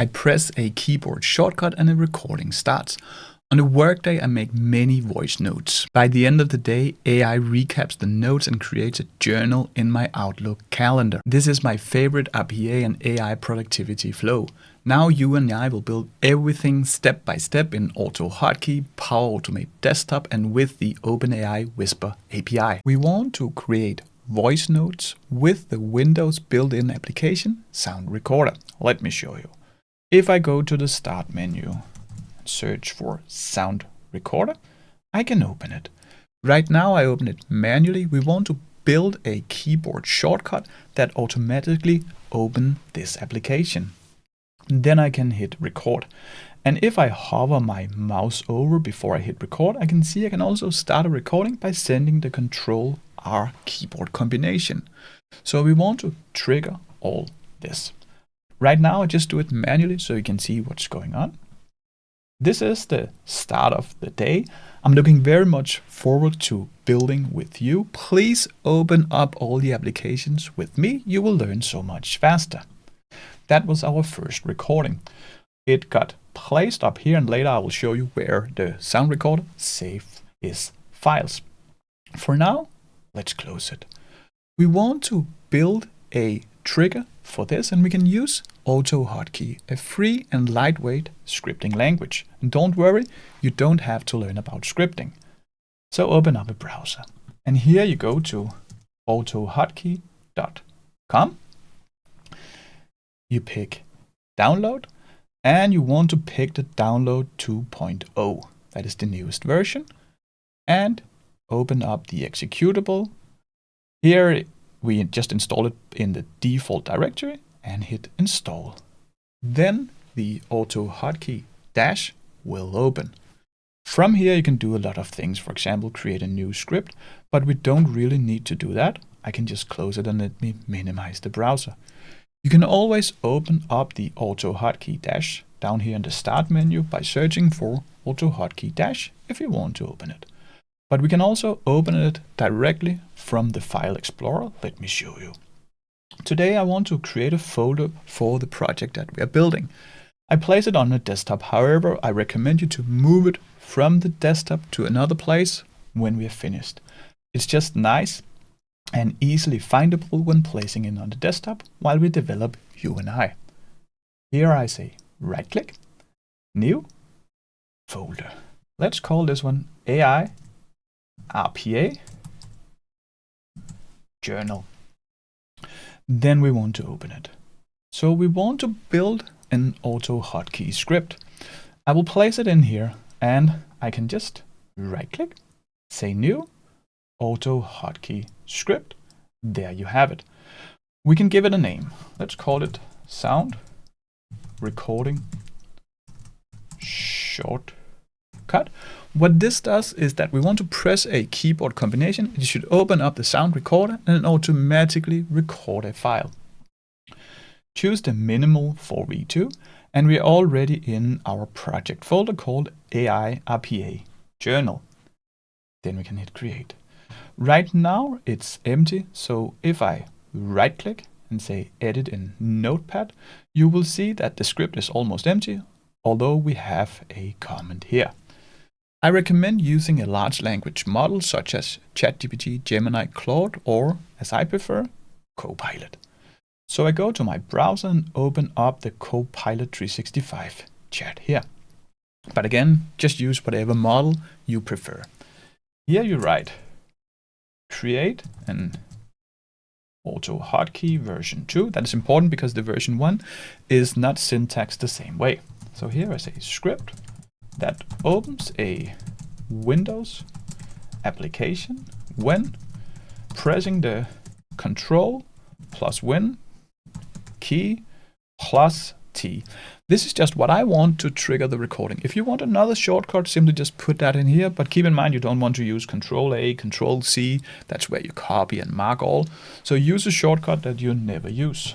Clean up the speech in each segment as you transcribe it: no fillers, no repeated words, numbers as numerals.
I press a keyboard shortcut and a recording starts. On a workday, I make many voice notes. By the end of the day, AI recaps the notes and creates a journal in my Outlook calendar. This is my favorite RPA and AI productivity flow. Now you and I will build everything step by step in AutoHotkey, Power Automate Desktop, and with the OpenAI Whisper API. We want to create voice notes with the Windows built-in application Sound Recorder. Let me show you. If I go to the Start menu, search for Sound Recorder, I can open it. Right now I open it manually. We want to build a keyboard shortcut that automatically opens this application. Then I can hit record. And if I hover my mouse over before I hit record, I can see I can also start a recording by sending the Ctrl R keyboard combination. So we want to trigger all this. Right now I just do it manually so you can see what's going on. This is the start of the day. I'm looking very much forward to building with you. Please open up all the applications with me. You will learn so much faster. That was our first recording. It got placed up here, and later I will show you where the sound recorder saves its files. For now, let's close it. We want to build a trigger for this, and we can use AutoHotkey, a free and lightweight scripting language. And don't worry, you don't have to learn about scripting. So open up a browser, and here you go to autohotkey.com. You pick download, and you want to pick the download 2.0. That is the newest version. And open up the executable. Here we just install it in the default directory and hit install. Then the AutoHotkey dash will open. From here you can do a lot of things, for example create a new script, but we don't really need to do that. I can just close it and let me minimize the browser. You can always open up the AutoHotkey dash down here in the start menu by searching for AutoHotkey dash if you want to open it. But we can also open it directly from the File Explorer. Let me show you. Today I want to create a folder for the project that we are building. I place it on the desktop. However, I recommend you to move it from the desktop to another place when we are finished. It's just nice and easily findable when placing it on the desktop while we develop you and I. Here I say right-click, new, folder. Let's call this one AI RPA journal. Then we want to open it. So we want to build an AutoHotkey script. I will place it in here, and I can just right-click, say new, AutoHotkey script. There you have it. We can give it a name. Let's call it sound recording shortcut. What this does is that we want to press a keyboard combination. It should open up the sound recorder and automatically record a file. Choose the minimal 4v2, and we're already in our project folder called AI RPA journal. Then we can hit create. Right now it's empty, so if I right click and say edit in Notepad, you will see that the script is almost empty, although we have a comment here. I recommend using a large language model such as ChatGPT, Gemini, Claude, or as I prefer, Copilot. So I go to my browser and open up the Copilot 365 chat here. But again, just use whatever model you prefer. Here you write, create an AutoHotkey version 2. That is important because the version 1 is not syntaxed the same way. So here I say script that opens a Windows application when pressing the Ctrl plus Win key plus T. This is just what I want to trigger the recording. If you want another shortcut, simply just put that in here, but keep in mind you don't want to use Ctrl A, Ctrl C. That's where you copy and mark all. So use a shortcut that you never use.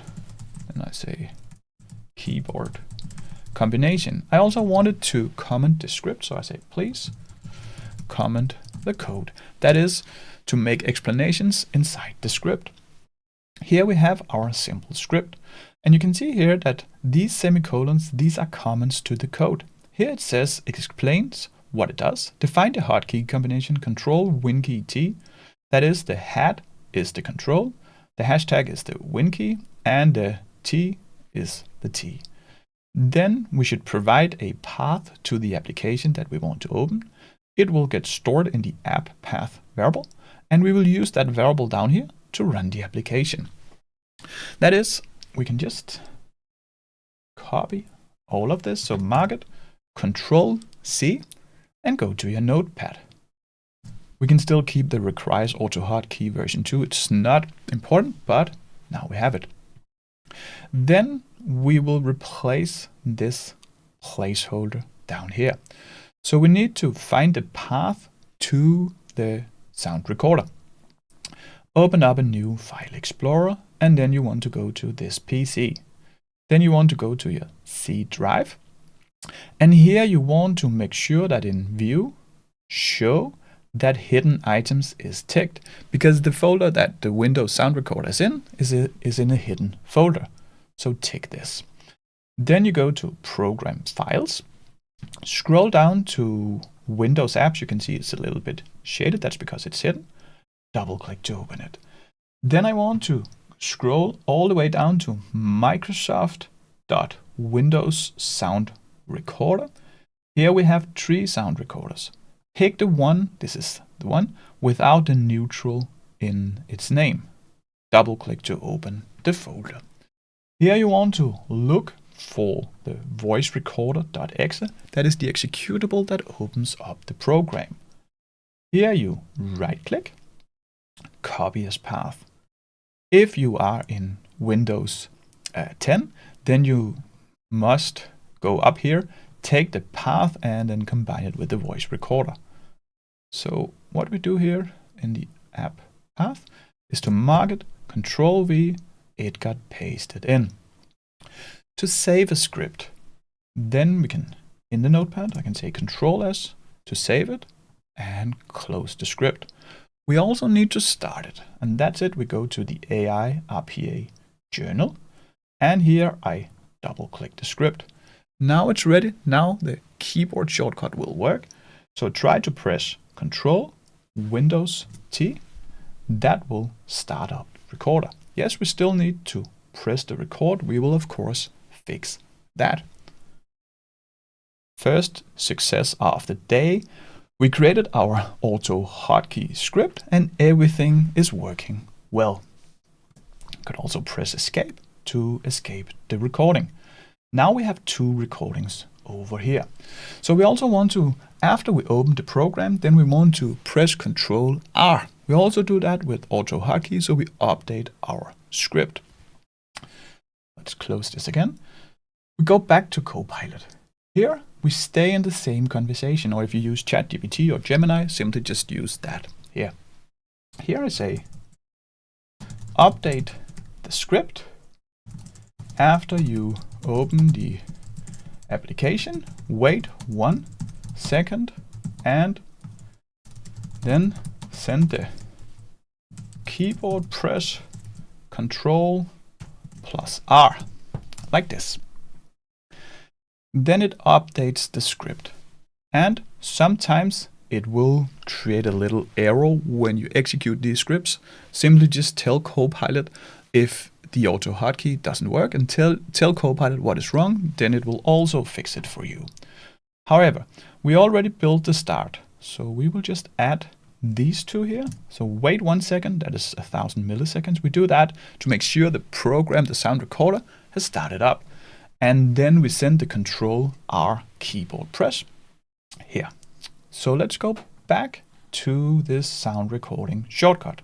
And I say keyboard combination. I also wanted to comment the script, so I say please comment the code. That is to make explanations inside the script. Here we have our simple script, and you can see here that these semicolons, these are comments to the code. Here it says, it explains what it does. Define the hotkey combination Ctrl Win T. That is, the hat is the control, the hashtag is the Win key, and the T is the T. Then we should provide a path to the application that we want to open. It will get stored in the app path variable, and we will use that variable down here to run the application. That is, we can just copy all of this. So mark it, Ctrl C, and go to your Notepad. We can still keep the requires AutoHotkey version 2. It's not important, but now we have it. Then we will replace this placeholder down here. So we need to find the path to the sound recorder. Open up a new file explorer, and then you want to go to this PC. Then you want to go to your C drive. And here you want to make sure that in View, Show, that hidden items is ticked, because the folder that the Windows sound recorder is in a hidden folder. So tick this. Then you go to Program Files, scroll down to Windows Apps. You can see it's a little bit shaded. That's because it's hidden. Double click to open it. Then I want to scroll all the way down to Microsoft.Windows Sound Recorder. Here we have 3 sound recorders. Pick the one, this is the one, without the neutral in its name. Double click to open the folder. Here you want to look for the voice recorder.exe. That is the executable that opens up the program. Here you right click, copy as path. If you are in Windows 10, then you must go up here, take the path, and then combine it with the voice recorder. So what we do here in the app path is to mark it, Ctrl V, it got pasted in. To save a script, then we can, in the Notepad, I can say Ctrl S to save it and close the script. We also need to start it, and that's it. We go to the AI API journal, and here I double click the script. Now it's ready. Now the keyboard shortcut will work. So try to press Ctrl Windows T. That will start up the recorder. Yes, we still need to press the record. We will of course fix that. First success of the day. We created our AutoHotkey script and everything is working well. You could also press escape to escape the recording. Now we have 2 recordings over here. So we also want to, after we open the program, then we want to press Ctrl R. We also do that with AutoHotkey, so we update our script. Let's close this again. We go back to Copilot. Here we stay in the same conversation, or if you use ChatGPT or Gemini, simply just use that here. Here I say, update the script after you open the application, wait 1 second, and then send the keyboard press Ctrl plus R, like this. Then it updates the script, and sometimes it will create a little error when you execute these scripts. Simply just tell Copilot if the AutoHotkey doesn't work and tell Copilot what is wrong, then it will also fix it for you. However, we already built the start, so we will just add these 2 here. So wait 1 second, that is 1000 milliseconds. We do that to make sure the program, the sound recorder, has started up. And then we send the Ctrl R keyboard press here. So let's go back to this sound recording shortcut.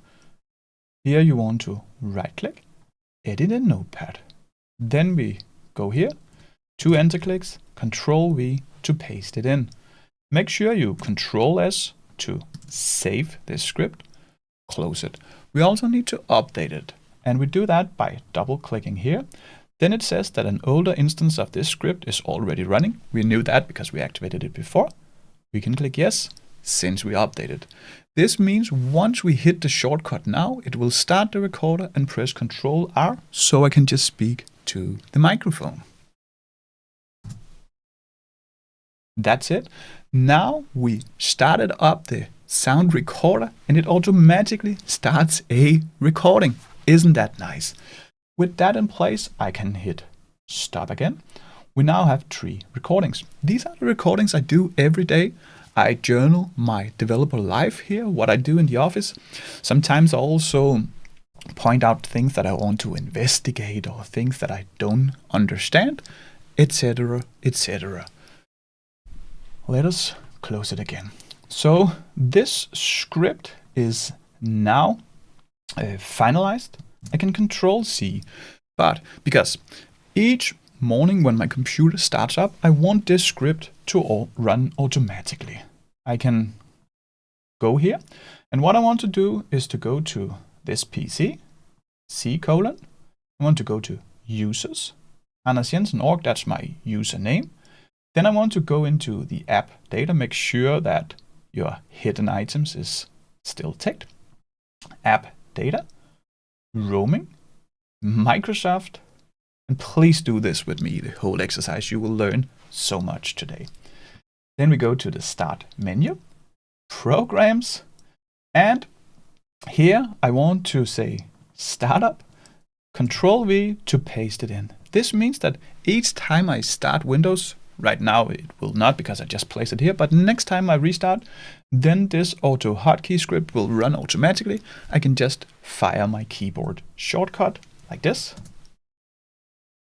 Here you want to right click, edit in Notepad. Then we go here, 2 enter clicks, Ctrl V to paste it in. Make sure you Ctrl S to save this script, close it. We also need to update it, and we do that by double clicking here. Then it says that an older instance of this script is already running. We knew that because we activated it before. We can click yes, since we updated. This means once we hit the shortcut now, it will start the recorder and press Ctrl R, so I can just speak to the microphone. That's it. Now we started up the sound recorder and it automatically starts a recording. Isn't that nice? With that in place, I can hit stop again. We now have 3 recordings. These are the recordings I do every day. I journal my developer life here, what I do in the office. Sometimes I also point out things that I want to investigate or things that I don't understand, etc., etc. Let us close it again. So this script is now finalized. I can Ctrl C, but because each morning when my computer starts up, I want this script to run automatically. I can go here, and what I want to do is to go to this PC, C:, I want to go to users, Anders Jensen org, that's my username. Then I want to go into the app data, make sure that your hidden items is still ticked. App data, roaming, Microsoft, and please do this with me, the whole exercise. You will learn so much today. Then we go to the start menu, programs, and here I want to say startup, Ctrl V to paste it in. This means that each time I start Windows, right now it will not because I just place it here, but next time I restart, then this AutoHotkey script will run automatically. I can just fire my keyboard shortcut like this.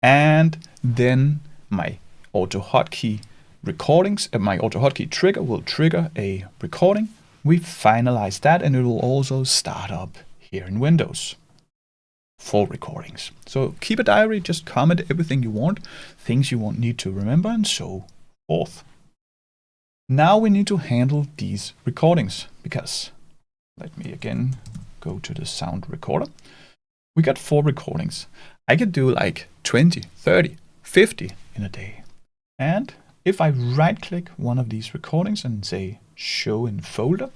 And then my AutoHotkey recordings, my AutoHotkey trigger will trigger a recording. We finalize that and it will also start up here in Windows. 4 recordings. So keep a diary, just comment everything you want, things you won't need to remember, and so forth. Now we need to handle these recordings because, let me again go to the sound recorder. We got 4 recordings. I could do like 20, 30, 50 in a day. And if I right click one of these recordings and say show in folder,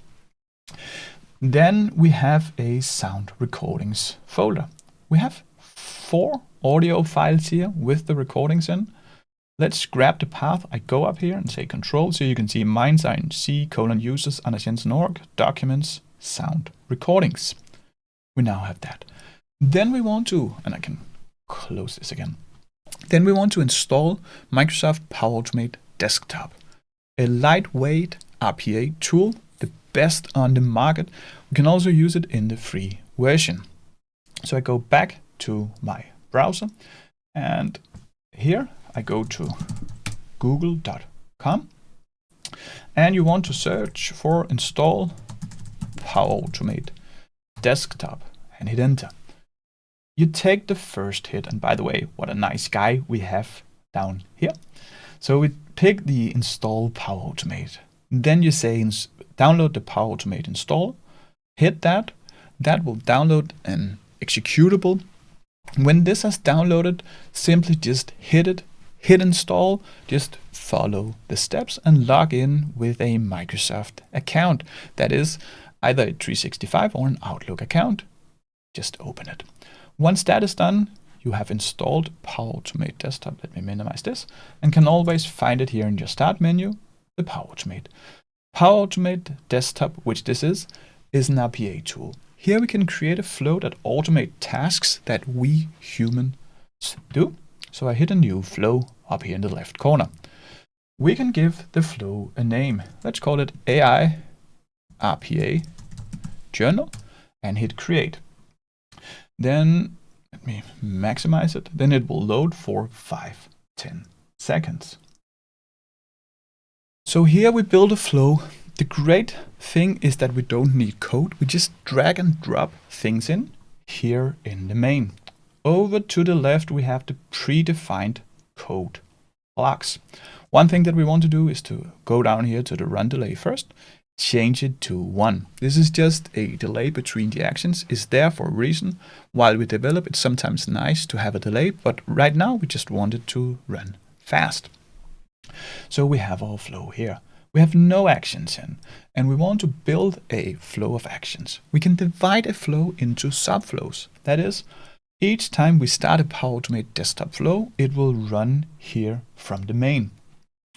then we have a sound recordings folder. We have 4 audio files here with the recordings in. Let's grab the path. I go up here and say control, so you can see mine are in C:users, Anders Jensen org, documents, sound recordings. We now have that. Then we want to, and I can close this again. Then we want to install Microsoft Power Automate Desktop, a lightweight RPA tool, the best on the market. We can also use it in the free version. So I go back to my browser and here I go to google.com and you want to search for install Power Automate Desktop and hit enter. You take the first hit, and by the way, what a nice guy we have down here. So we pick the install Power Automate. Then you say download the Power Automate install, hit that. That will download an executable. When this has downloaded, simply just hit it, hit install, just follow the steps and log in with a Microsoft account. That is either a 365 or an Outlook account. Just open it. Once that is done, you have installed Power Automate Desktop. Let me minimize this, and can always find it here in your start menu, the Power Automate. Power Automate Desktop, which this is an RPA tool. Here we can create a flow that automates tasks that we humans do. So I hit a new flow up here in the left corner. We can give the flow a name. Let's call it AI RPA Journal and hit create. Then let me maximize it. Then it will load for 5-10 seconds. So here we build a flow. The great thing is that we don't need code. We just drag and drop things in here in the main. Over to the left, we have the predefined code blocks. One thing that we want to do is to go down here to the run delay first, change it to 1. This is just a delay between the actions. It's there for a reason. While we develop, it's sometimes nice to have a delay, but right now we just want it to run fast. So we have our flow here. We have no actions in, and we want to build a flow of actions. We can divide a flow into subflows. That is, each time we start a Power Automate Desktop flow, it will run here from the main.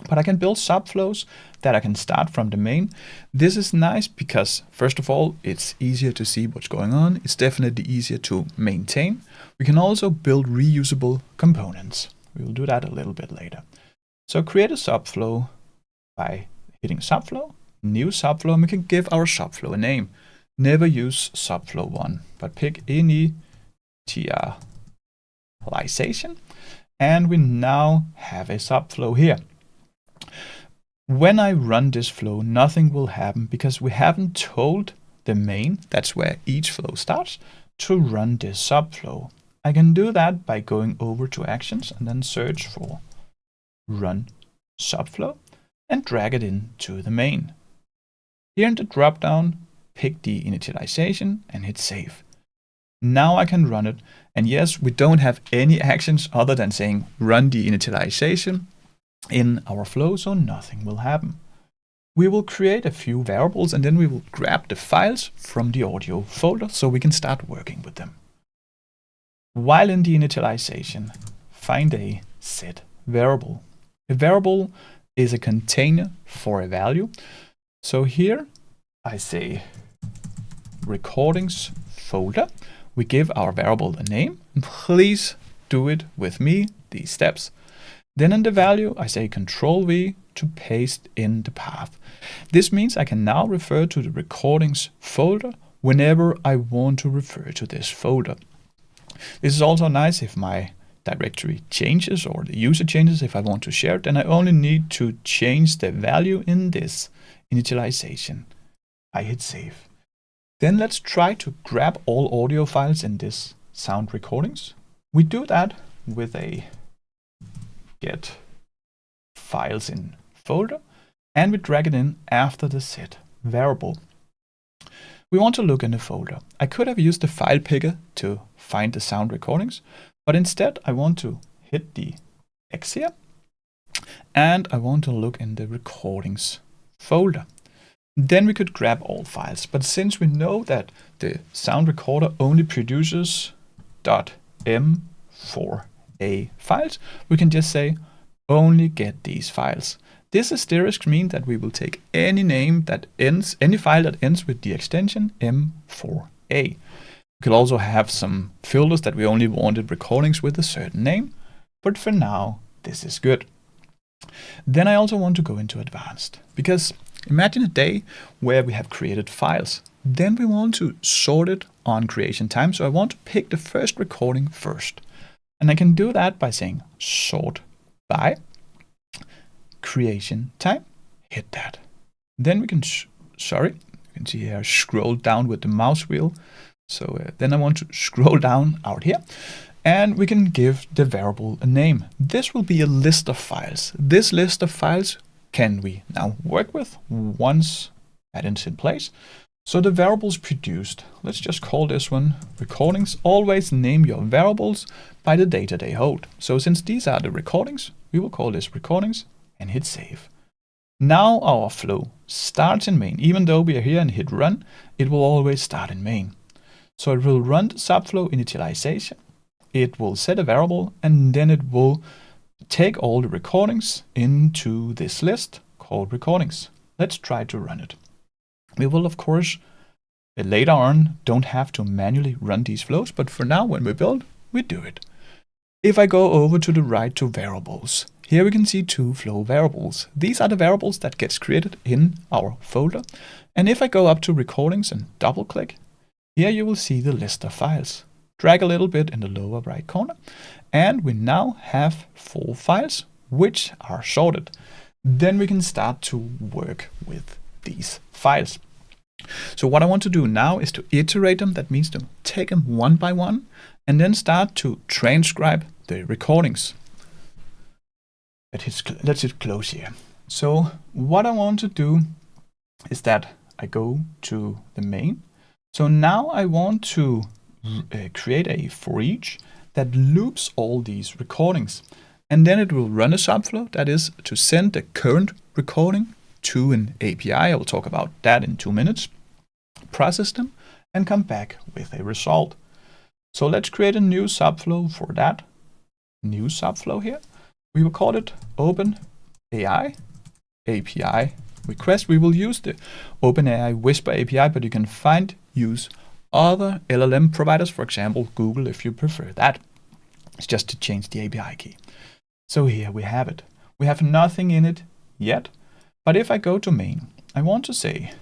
But I can build subflows that I can start from the main. This is nice because, first of all, it's easier to see what's going on. It's definitely easier to maintain. We can also build reusable components. We will do that a little bit later. So create a subflow by hitting subflow, new subflow, and we can give our subflow a name. Never use subflow 1, but pick initialization, and we now have a subflow here. When I run this flow, nothing will happen because we haven't told the main, that's where each flow starts, to run this subflow. I can do that by going over to actions and then search for run subflow and drag it into the main. Here in the dropdown, pick the initialization and hit save. Now I can run it, and yes, we don't have any actions other than saying run the initialization in our flow, so nothing will happen. We will create a few variables and then we will grab the files from the audio folder so we can start working with them. While in the initialization, find a set variable. A variable is a container for a value. So here I say recordings folder. We give our variable a name. Please do it with me, these steps. Then in the value, I say Ctrl V to paste in the path. This means I can now refer to the recordings folder whenever I want to refer to this folder. This is also nice if my directory changes or the user changes. If I want to share it, then I only need to change the value in this initialization. I hit save. Then let's try to grab all audio files in this sound recordings. We do that with a get files in folder, and we drag it in after the set variable. We want to look in the folder. I could have used the file picker to find the sound recordings, but instead I want to hit the X here, and I want to look in the recordings folder. Then we could grab all files, but since we know that the sound recorder only produces .m4a files, we can just say only get these files. This asterisk means that we will take any name that ends, any file that ends with the extension m4a. We could also have some filters that we only wanted recordings with a certain name, but for now this is good. Then I also want to go into advanced, because imagine a day where we have created files. Then we want to sort it on creation time. So I want to pick the first recording first. And I can do that by saying sort by creation time. Hit that. Then we can, you can see here, scroll down with the mouse wheel. So then I want to scroll down out here. And we can give the variable a name. This will be a list of files. This list of files can we now work with once that is in place. So the variables produced, let's just call this one recordings. Always name your variables by the data they hold. So since these are the recordings, we will call this recordings and hit save. Now our flow starts in main. Even though we are here and hit run, it will always start in main. So it will run the subflow initialization. It will set a variable, and then it will take all the recordings into this list called recordings. Let's try to run it. We will, of course, later on don't have to manually run these flows, but for now when we build, we do it. If I go over to the right to variables, here we can see two flow variables. These are the variables that gets created in our folder. And if I go up to recordings and double click, here you will see the list of files. Drag a little bit in the lower right corner, and we now have 4 files which are sorted. Then we can start to work with these files. So what I want to do now is to iterate them. That means to take them one by one and then start to transcribe the recordings. Let's hit close here. So what I want to do is that I go to the main. So now I want to create a for each that loops all these recordings, and then it will run a subflow, that is to send the current recording to an API. I will talk about that in 2 minutes. Process them and come back with a result. So let's create a new subflow for that. New subflow here. We will call it OpenAI AI API request. We will use the OpenAI Whisper API, but you can use other LLM providers, for example, Google, if you prefer that. It's just to change the API key. So here we have it. We have nothing in it yet, but if I go to main, I want to say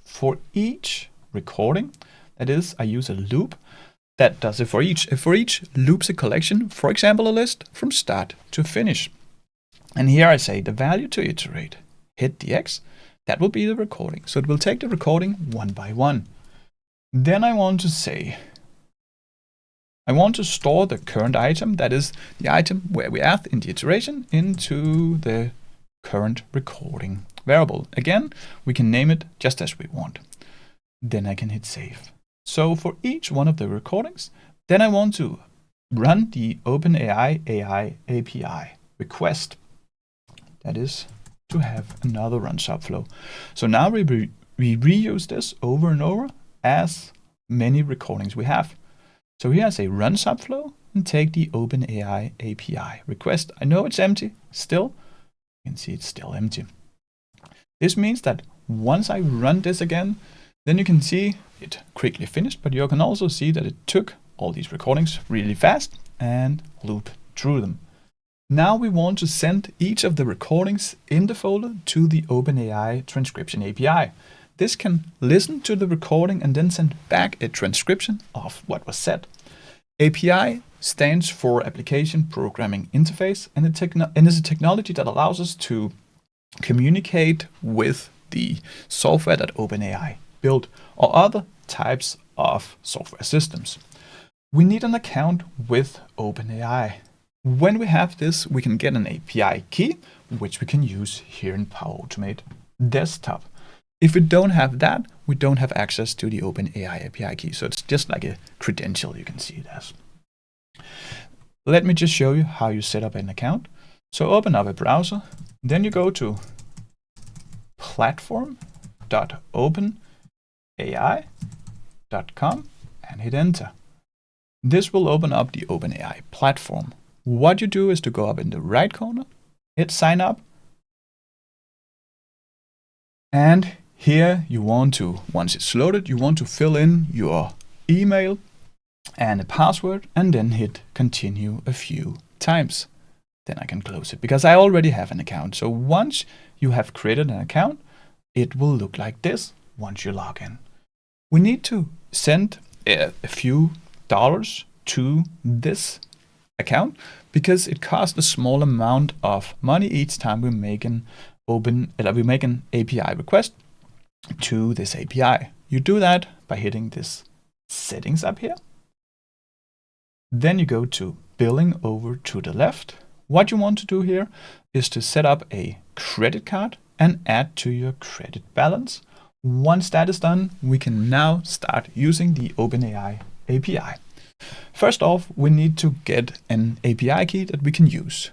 for each recording, that is, I use a loop that does it for each. For each loops a collection, for example, a list from start to finish. And here I say the value to iterate, hit the X, that will be the recording. So it will take the recording one by one. Then I want to say, I want to store the current item, that is the item where we add in the iteration, into the current recording variable. Again, we can name it just as we want. Then I can hit save. So for each one of the recordings, then I want to run the OpenAI AI API request. That is to have another run subflow. So now we reuse this over and over as many recordings we have. So here I say run subflow and take the OpenAI API request. I know it's empty still. You can see it's still empty. This means that once I run this again, then you can see it quickly finished, but you can also see that it took all these recordings really fast and loop through them. Now we want to send each of the recordings in the folder to the OpenAI transcription API. This can listen to the recording and then send back a transcription of what was said. API stands for Application Programming Interface, and is a technology that allows us to communicate with the software that OpenAI built or other types of software systems. We need an account with OpenAI. When we have this, we can get an API key, which we can use here in Power Automate Desktop. If we don't have that, we don't have access to the OpenAI API key. So it's just like a credential, you can see it as. Let me just show you how you set up an account. So open up a browser, then you go to platform.openai.com and hit enter. This will open up the OpenAI platform. What you do is to go up in the right corner, hit sign up, and here you want to, once it's loaded, you want to fill in your email and a password and then hit continue a few times. Then I can close it because I already have an account. So once you have created an account, it will look like this once you log in. We need to send a few dollars to this account because it costs a small amount of money each time we make an API request to this API. You do that by hitting this settings up here. Then you go to billing over to the left. What you want to do here is to set up a credit card and add to your credit balance. Once that is done, we can now start using the OpenAI API. First off, we need to get an API key that we can use.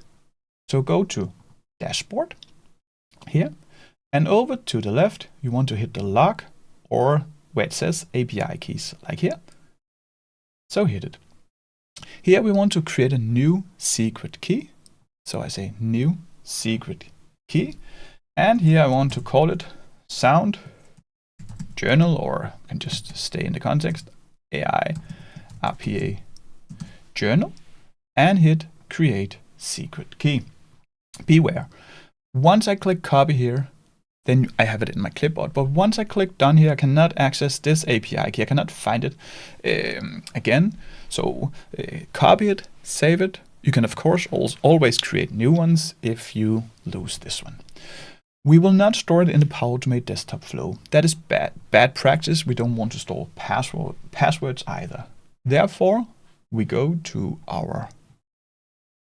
So go to dashboard here, and over to the left, you want to hit the log or where it says API keys, like here. So hit it. Here we want to create a new secret key. So I say new secret key. And here I want to call it sound journal, or I can just stay in the context, AI API journal, and hit create secret key. Beware, once I click copy here, then I have it in my clipboard. But once I click done here, I cannot access this API key. I cannot find it again. So copy it, save it. You can of course always create new ones if you lose this one. We will not store it in the Power Automate desktop flow. That is bad practice. We don't want to store passwords either. Therefore, we go to our,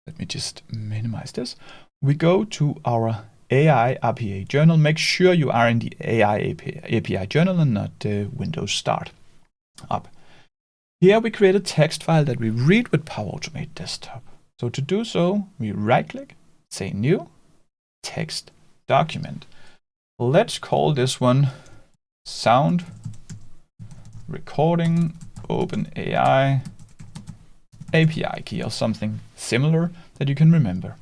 let me just minimize this. We go to our AI API journal. Make sure you are in the AI API journal and not the Windows Start up. Here we create a text file that we read with Power Automate Desktop. So to do so, we right click, say new, text document. Let's call this one sound recording OpenAI API key or something similar that you can remember.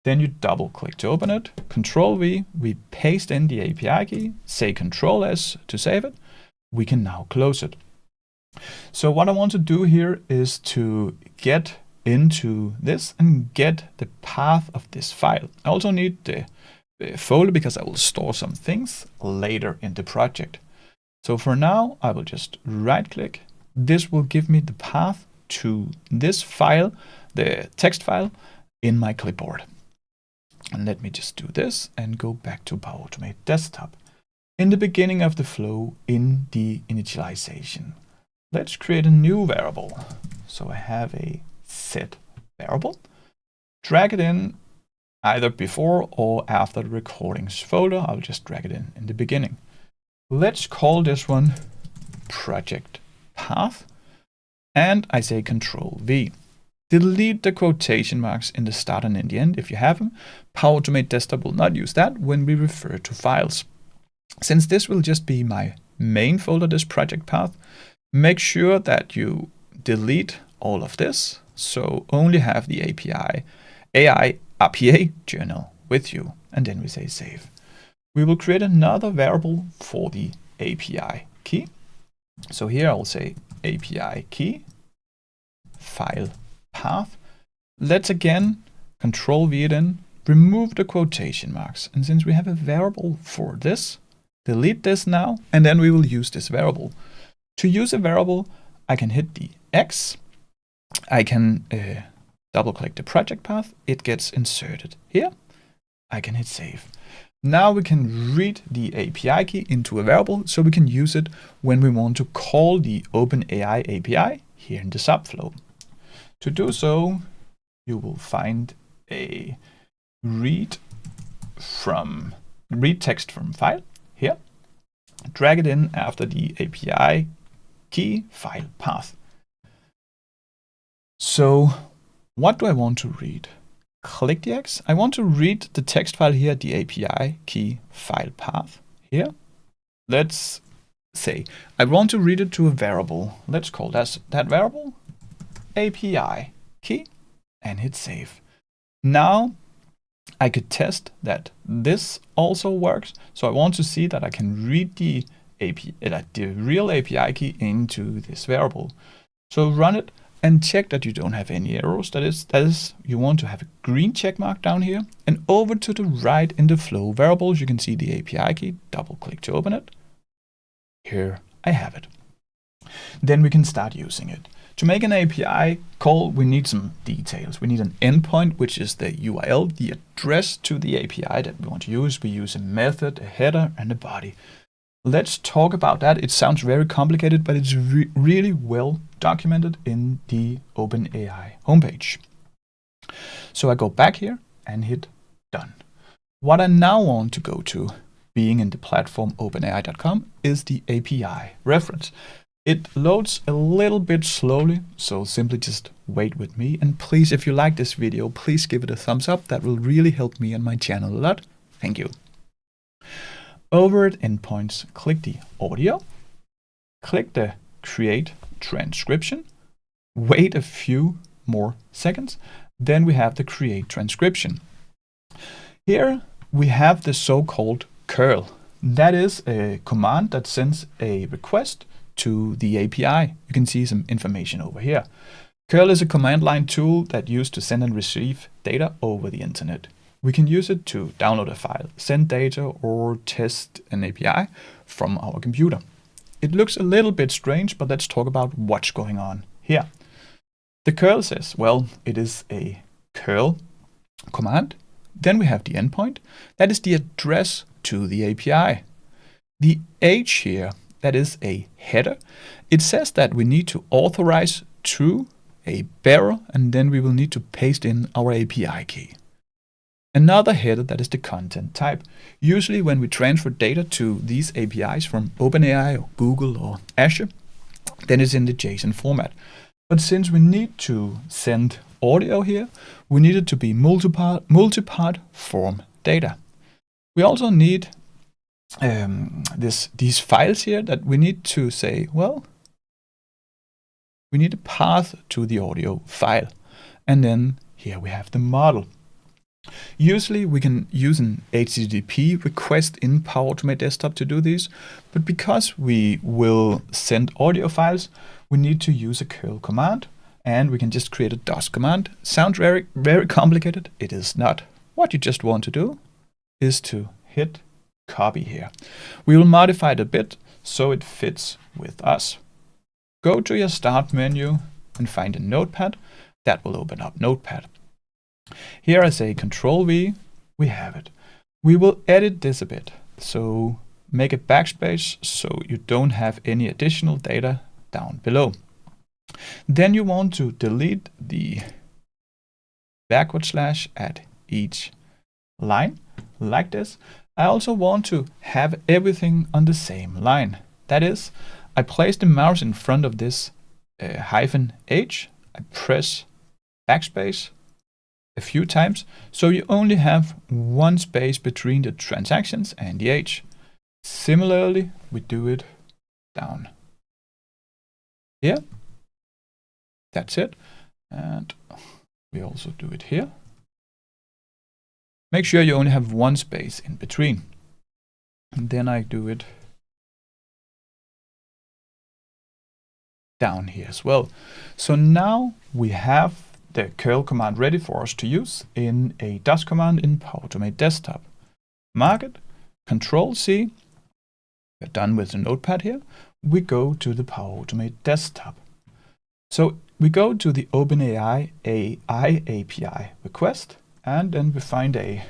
Then you double click to open it, Ctrl V, we paste in the API key, say Ctrl S to save it. We can now close it. So what I want to do here is to get into this and get the path of this file. I also need the folder because I will store some things later in the project. So for now, I will just right click. This will give me the path to this file, the text file in my clipboard. And let me just do this and go back to Power Automate Desktop. In the beginning of the flow, in the initialization, let's create a new variable. So I have a set variable, drag it in either before or after the recordings folder. I'll just drag it in the beginning. Let's call this one project path. And I say Ctrl V. Delete the quotation marks in the start and in the end if you have them. Power Automate Desktop will not use that when we refer to files. Since this will just be my main folder, this project path, make sure that you delete all of this. So only have the AI API journal with you. And then we say save. We will create another variable for the API key. So here I'll say API key file path. Let's again Ctrl V it in, remove the quotation marks. And since we have a variable for this, delete this now, and then we will use this variable. To use a variable, I can hit the X. I can double click the project path. It gets inserted here. I can hit save. Now we can read the API key into a variable so we can use it when we want to call the OpenAI API here in the subflow. To do so, you will find a read text from file here. Drag it in after the API key file path. So what do I want to read? Click the X. I want to read the text file here, the API key file path here. Let's say I want to read it to a variable. Let's call that variable API key and hit save. Now I could test that this also works. So I want to see that I can read the real API key into this variable. So run it and check that you don't have any errors. That is, you want to have a green check mark down here. And over to the right in the flow variables, you can see the API key. Double click to open it. Here I have it. Then we can start using it. To make an API call, we need some details. We need an endpoint, which is the URL, the address to the API that we want to use. We use a method, a header, and a body. Let's talk about that. It sounds very complicated, but it's really well documented in the OpenAI homepage. So I go back here and hit done. What I now want to go to, being in the platform openai.com, is the API reference. It loads a little bit slowly, so simply just wait with me. And please, if you like this video, please give it a thumbs up. That will really help me and my channel a lot. Thank you. Over at endpoints, click the audio, click the create transcription, wait a few more seconds, then we have the create transcription. Here we have the so-called curl. That is a command that sends a request to the API. You can see some information over here. Curl is a command line tool that used to send and receive data over the internet. We can use it to download a file, send data, or test an API from our computer. It looks a little bit strange, but let's talk about what's going on here. The curl says, well, it is a curl command. Then we have the endpoint. That is the address to the API. The H here, that is a header. It says that we need to authorize to a bearer, and then we will need to paste in our API key. Another header, that is the content type. Usually when we transfer data to these APIs from OpenAI or Google or Azure, then it's in the JSON format. But since we need to send audio here, we need it to be multi-part form data. We also need these files here that we need to say, well, we need a path to the audio file. And then here we have the model. Usually we can use an HTTP request in Power Automate Desktop to do this, but because we will send audio files, we need to use a curl command, and we can just create a DOS command. Sounds very, very complicated. It is not. What you just want to do is to hit copy here. We will modify it a bit so it fits with us. Go to your Start menu and find a Notepad. That will open up Notepad. Here I say Ctrl V, we have it. We will edit this a bit. So make a backspace so you don't have any additional data down below. Then you want to delete the backward slash at each line like this. I also want to have everything on the same line. That is, I place the mouse in front of this -h. I press backspace a few times, so you only have one space between the transactions and the H. Similarly, we do it down here. That's it. And we also do it here. Make sure you only have one space in between. And then I do it down here as well. So now we have the curl command ready for us to use in a DOS command in Power Automate Desktop. Mark it, Ctrl C. We're done with the Notepad here. We go to the Power Automate Desktop. So we go to the OpenAI AI API request, and then we find a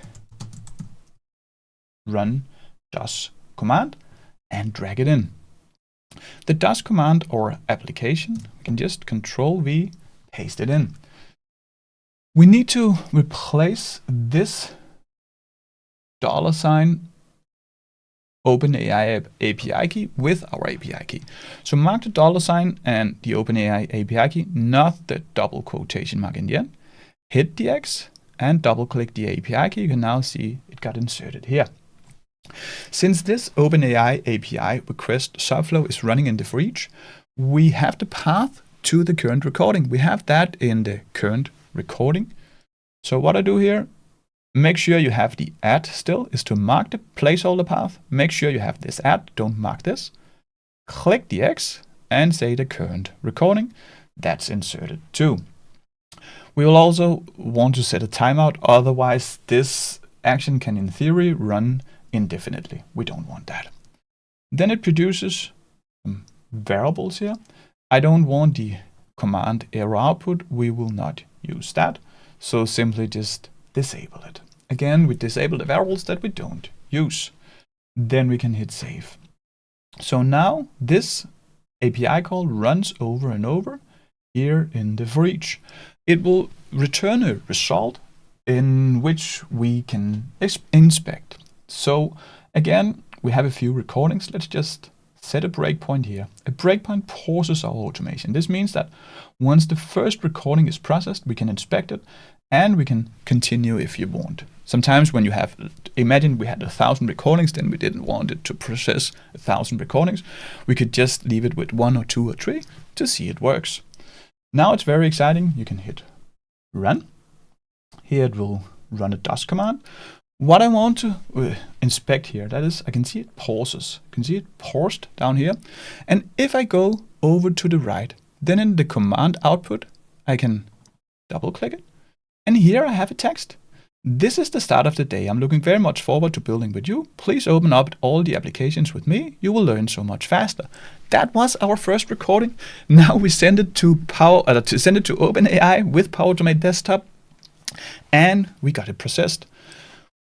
run DOS command and drag it in. The DOS command or application, we can just Ctrl V, paste it in. We need to replace this $sign OpenAI API key with our API key. So mark the $sign and the OpenAI API key, not the double quotation mark in the end. Hit the X and double click the API key. You can now see it got inserted here. Since this OpenAI API request subflow is running in the for each, we have the path to the current recording. We have that in the current recording. So what I do here, make sure you have the add still, is to mark the placeholder path. Make sure you have this add, don't mark this. Click the X and say the current recording. That's inserted too. We will also want to set a timeout, otherwise this action can in theory run indefinitely. We don't want that. Then it produces some variables here. I don't want the command error output. We will not use that. So simply just disable it. Again, we disable the variables that we don't use. Then we can hit save. So now this API call runs over and over here in the for each. It will return a result in which we can inspect. So again, we have a few recordings. Let's just set a breakpoint here. A breakpoint pauses our automation. This means that once the first recording is processed, we can inspect it and we can continue if you want. Sometimes when you have, imagine we had 1,000 recordings, then we didn't want it to process 1,000 recordings. We could just leave it with 1 or 2 or 3 to see it works. Now it's very exciting. You can hit run. Here it will run a DOS command. What I want to inspect here, that is, I can see it pauses. You can see it paused down here. And if I go over to the right, then in the command output, I can double click it. And here I have a text. This is the start of the day. I'm looking very much forward to building with you. Please open up all the applications with me. You will learn so much faster. That was our first recording. Now we send it to OpenAI with Power Automate Desktop, and we got it processed.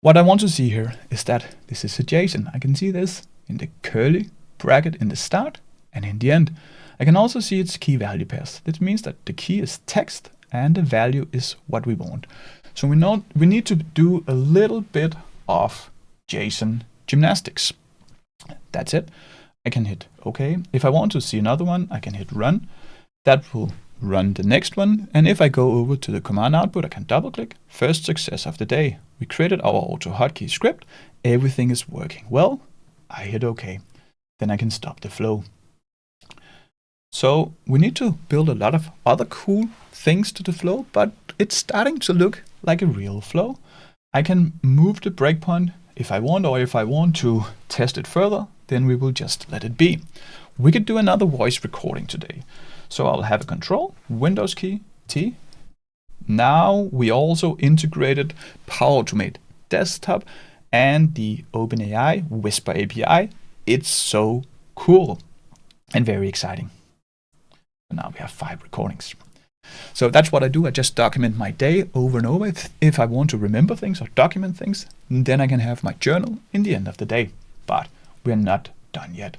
What I want to see here is that this is a JSON. I can see this in the curly bracket in the start and in the end. I can also see its key value pairs. That means that the key is text and the value is what we want. So we need to do a little bit of JSON gymnastics. That's it. I can hit OK. If I want to see another one, I can hit run. That will run the next one. And if I go over to the command output, I can double click. First success of the day. We created our AutoHotkey script. Everything is working well. I hit OK. Then I can stop the flow. So we need to build a lot of other cool things to the flow, but it's starting to look like a real flow. I can move the breakpoint if I want, or if I want to test it further, then we will just let it be. We could do another voice recording today. So I'll have a Ctrl, Windows key, T. Now we also integrated Power Automate Desktop and the OpenAI Whisper API. It's so cool and very exciting. And now we have 5 recordings. So that's what I do. I just document my day over and over. If I want to remember things or document things, then I can have my journal in the end of the day. But we're not done yet.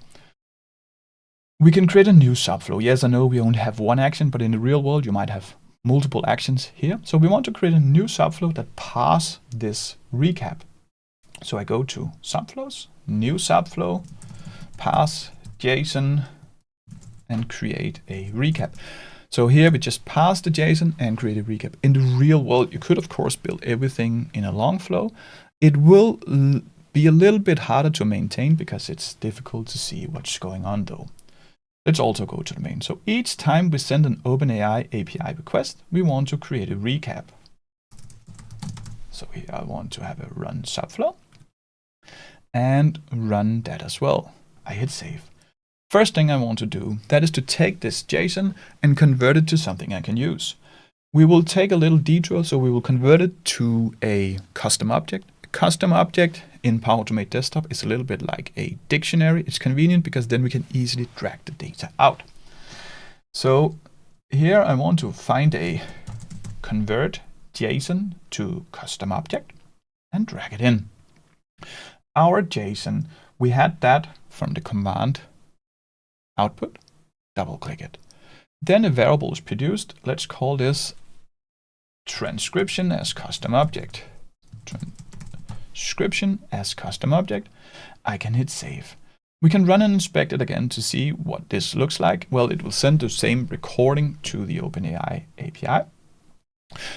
We can create a new subflow. Yes, I know we only have one action, but in the real world, you might have multiple actions here. So we want to create a new subflow that parse this recap. So I go to subflows, new subflow, parse JSON, and create a recap. So here we just parse the JSON and create a recap. In the real world, you could of course build everything in a long flow. It will be a little bit harder to maintain because it's difficult to see what's going on though. Let's also go to the main. So each time we send an OpenAI API request, we want to create a recap. So here I want to have a run subflow and run that as well. I hit save. First thing I want to do, that is to take this JSON and convert it to something I can use. We will take a little detour, so we will convert it to a custom object. A custom object in Power Automate Desktop is a little bit like a dictionary. It's convenient because then we can easily drag the data out. So here I want to find a convert JSON to custom object and drag it in. Our JSON, we had that from the command output, double click it. Then a variable is produced. Let's call this transcription as custom object. Transcription as custom object. I can hit save. We can run and inspect it again to see what this looks like. Well, it will send the same recording to the OpenAI API.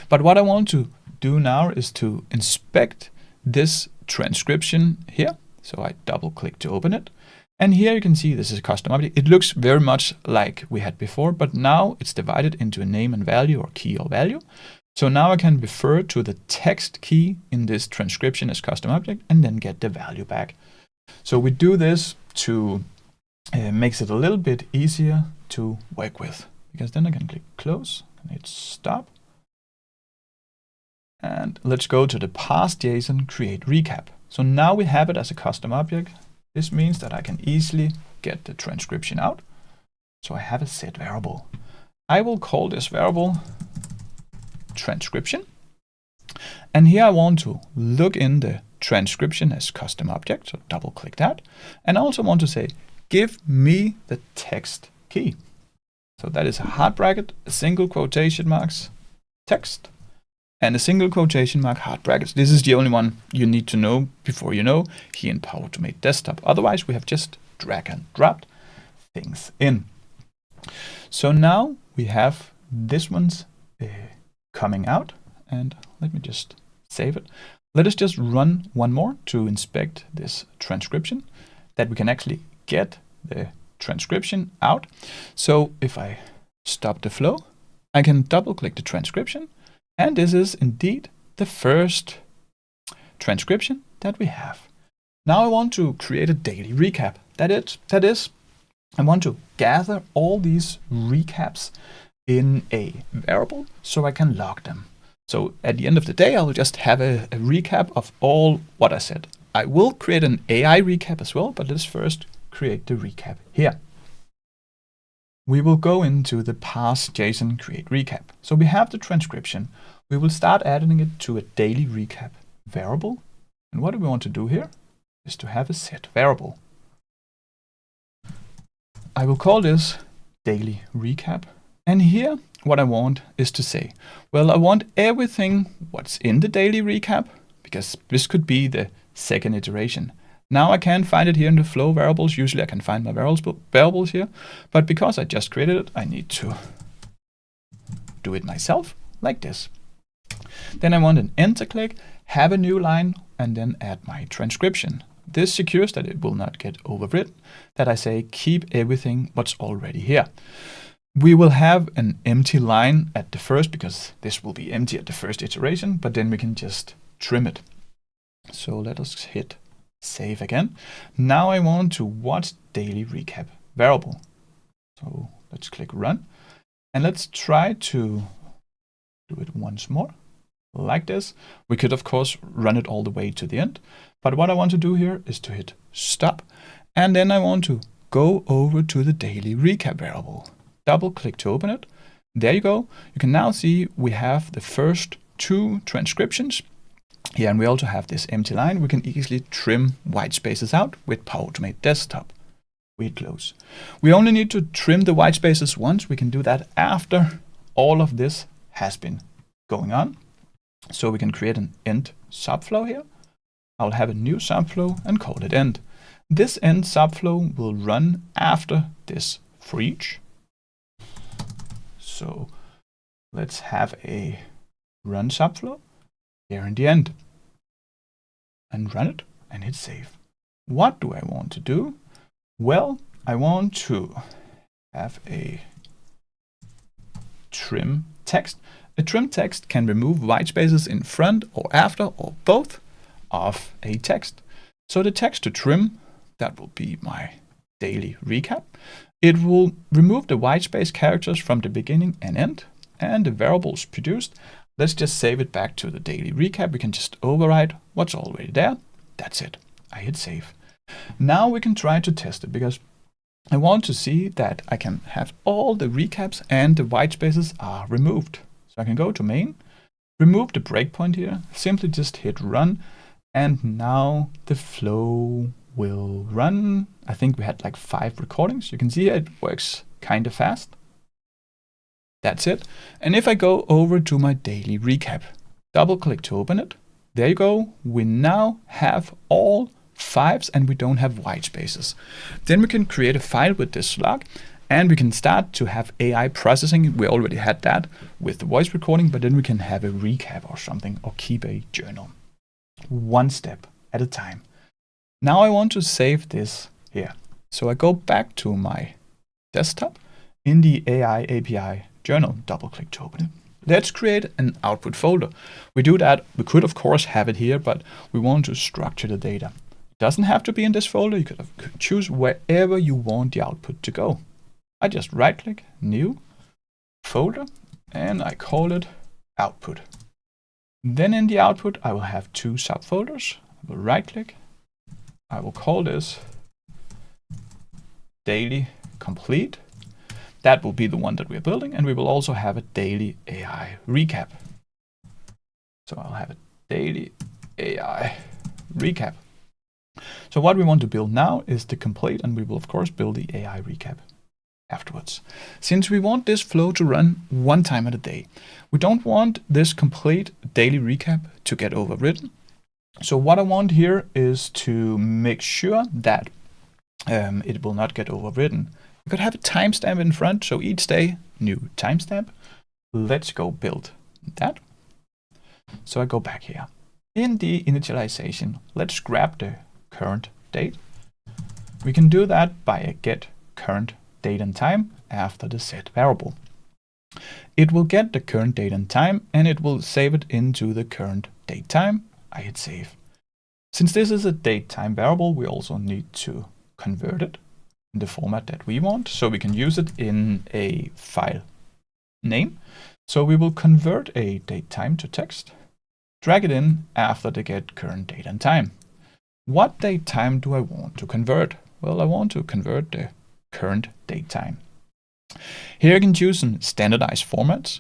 But what I want to do now is to inspect this transcription here. So I double click to open it. And here you can see this is a custom object. It looks very much like we had before, but now it's divided into a name and value or key or value. So now I can refer to the text key in this transcription as custom object and then get the value back. So we do this to makes it a little bit easier to work with, because then I can click close and hit stop. And let's go to the parse JSON create recap. So now we have it as a custom object. This means that I can easily get the transcription out. So I have a set variable. I will call this variable transcription. And here I want to look in the transcription as custom object. So double click that. And I also want to say, give me the text key. So that is a hard bracket, a single quotation marks, text, and a single quotation mark, hard brackets. This is the only one you need to know before you know here in Power Automate Desktop. Otherwise, we have just drag and dropped things in. So now we have this one's coming out, and let me just save it. Let us just run one more to inspect this transcription, that we can actually get the transcription out. So if I stop the flow, I can double click the transcription. And this is indeed the first transcription that we have. Now I want to create a daily recap. That is, I want to gather all these recaps in a variable so I can log them. So at the end of the day, I will just have a recap of all what I said. I will create an AI recap as well, but let's first create the recap here. We will go into the parse JSON create recap. So we have the transcription. We will start adding it to a daily recap variable. And what we want to do here is to have a set variable. I will call this daily recap. And here what I want is to say, well, I want everything what's in the daily recap, because this could be the second iteration. Now I can't find it here in the flow variables. Usually I can find my variables here, but because I just created it, I need to do it myself like this. Then I want an enter click, have a new line, and then add my transcription. This secures that it will not get overwritten, that I say keep everything what's already here. We will have an empty line at the first, because this will be empty at the first iteration, but then we can just trim it. So let us hit save again. Now I want to watch daily recap variable. So let's click run and let's try to do it once more like this. We could of course run it all the way to the end, but what I want to do here is to hit stop, and then I want to go over to the daily recap variable. Double click to open it. There you go. You can now see we have the first 2 transcriptions here, and we also have this empty line. We can easily trim white spaces out with Power Automate Desktop. We close. We only need to trim the white spaces once. We can do that after all of this has been going on. So we can create an end subflow here. I'll have a new subflow and call it end. This end subflow will run after this for each. So let's have a run subflow here in the end and run it and hit save. What do I want to do? Well, I want to have a trim text. A trim text can remove white spaces in front or after or both of a text. So the text to trim, that will be my daily recap. It will remove the white space characters from the beginning and end, and the variables produced. Let's just save it back to the daily recap. We can just override what's already there. That's it. I hit save. Now we can try to test it, because I want to see that I can have all the recaps and the white spaces are removed. So I can go to main, remove the breakpoint here, simply just hit run, and now the flow will run. I think we had like 5 recordings. You can see it works kind of fast. That's it. And if I go over to my daily recap, double click to open it. There you go. We now have all 5s and we don't have white spaces. Then we can create a file with this slug, and we can start to have AI processing. We already had that with the voice recording, but then we can have a recap or something, or keep a journal. One step at a time. Now I want to save this here. So I go back to my desktop in the AI API journal, double click to open it. Let's create an output folder. We do that. We could of course have it here, but we want to structure the data. It doesn't have to be in this folder. You could choose wherever you want the output to go. I just right click, new folder, and I call it output. Then in the output, I will have 2 subfolders. I will right click. I will call this daily complete. That will be the one that we're building, and we will also have a daily AI recap. So I'll have a daily AI recap. So what we want to build now is the complete, and we will of course build the AI recap afterwards. Since we want this flow to run 1 time at a day, we don't want this complete daily recap to get overwritten. So what I want here is to make sure that it will not get overwritten. We could have a timestamp in front, so each day, new timestamp. Let's go build that. So I go back here. In the initialization, let's grab the current date. We can do that by a get current date and time after the set variable. It will get the current date and time, and it will save it into the current date time. I hit save. Since this is a date time variable, we also need to convert it in the format that we want, so we can use it in a file name. So we will convert a date time to text, drag it in after the get current date and time. What date time do I want to convert? Well, I want to convert the current date time. Here I can choose some standardized formats.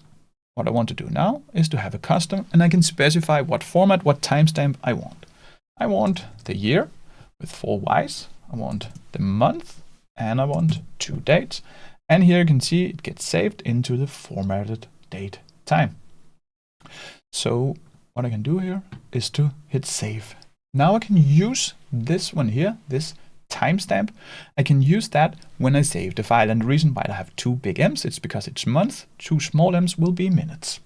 What I want to do now is to have a custom, and I can specify what format, what timestamp I want. I want the year with 4 Ys, I want the month, and I want 2 dates. And here you can see it gets saved into the formatted date time. So what I can do here is to hit save. Now I can use this one here, this timestamp. I can use that when I save the file. And the reason why I have 2 big M's, it's because it's month, 2 small M's will be minutes.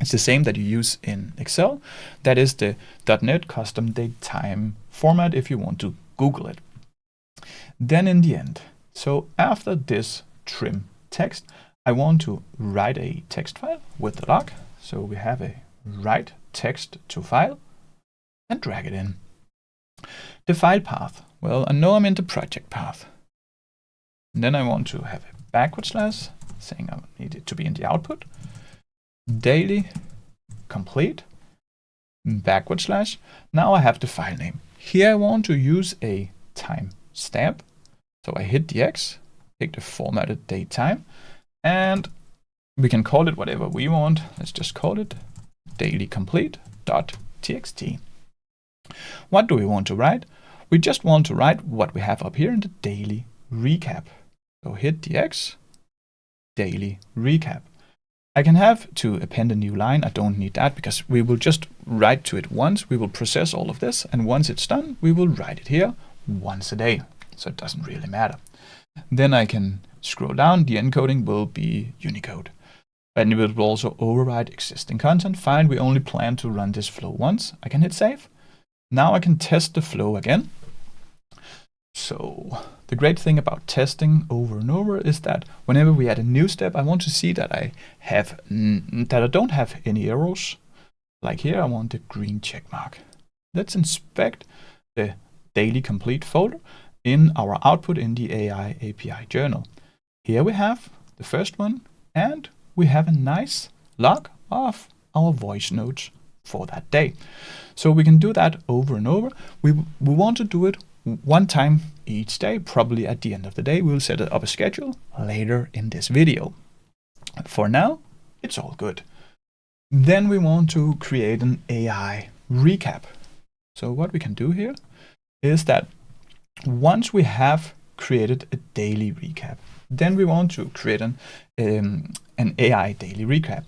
It's the same that you use in Excel. That is the .NET custom date time format if you want to Google it. Then in the end, so after this trim text, I want to write a text file with the log. So we have a write text to file and drag it in. The file path. Well, I know I'm in the project path. And then I want to have a backward slash saying I need it to be in the output. Daily complete backward slash. Now I have the file name. Here I want to use a timestamp. So I hit the X, take the formatted date time, and we can call it whatever we want. Let's just call it daily complete.txt. What do we want to write? We just want to write what we have up here in the daily recap. So hit the X, daily recap. I can have to append a new line. I don't need that because we will just write to it once. We will process all of this, and once it's done, we will write it here once a day. So it doesn't really matter. Then I can scroll down. The encoding will be Unicode. And it will also override existing content. Fine, we only plan to run this flow once. I can hit save. Now I can test the flow again. So the great thing about testing over and over is that whenever we add a new step, I want to see that I don't have any errors. Like here, I want the green check mark. Let's inspect the daily complete folder in our output in the AI API journal. Here we have the first one, and we have a nice log of our voice notes for that day. So we can do that over and over. We want to do it one time each day, probably at the end of the day. We'll set up a schedule later in this video. For now, it's all good. Then we want to create an AI recap. So what we can do here is that once we have created a daily recap, then we want to create an AI daily recap.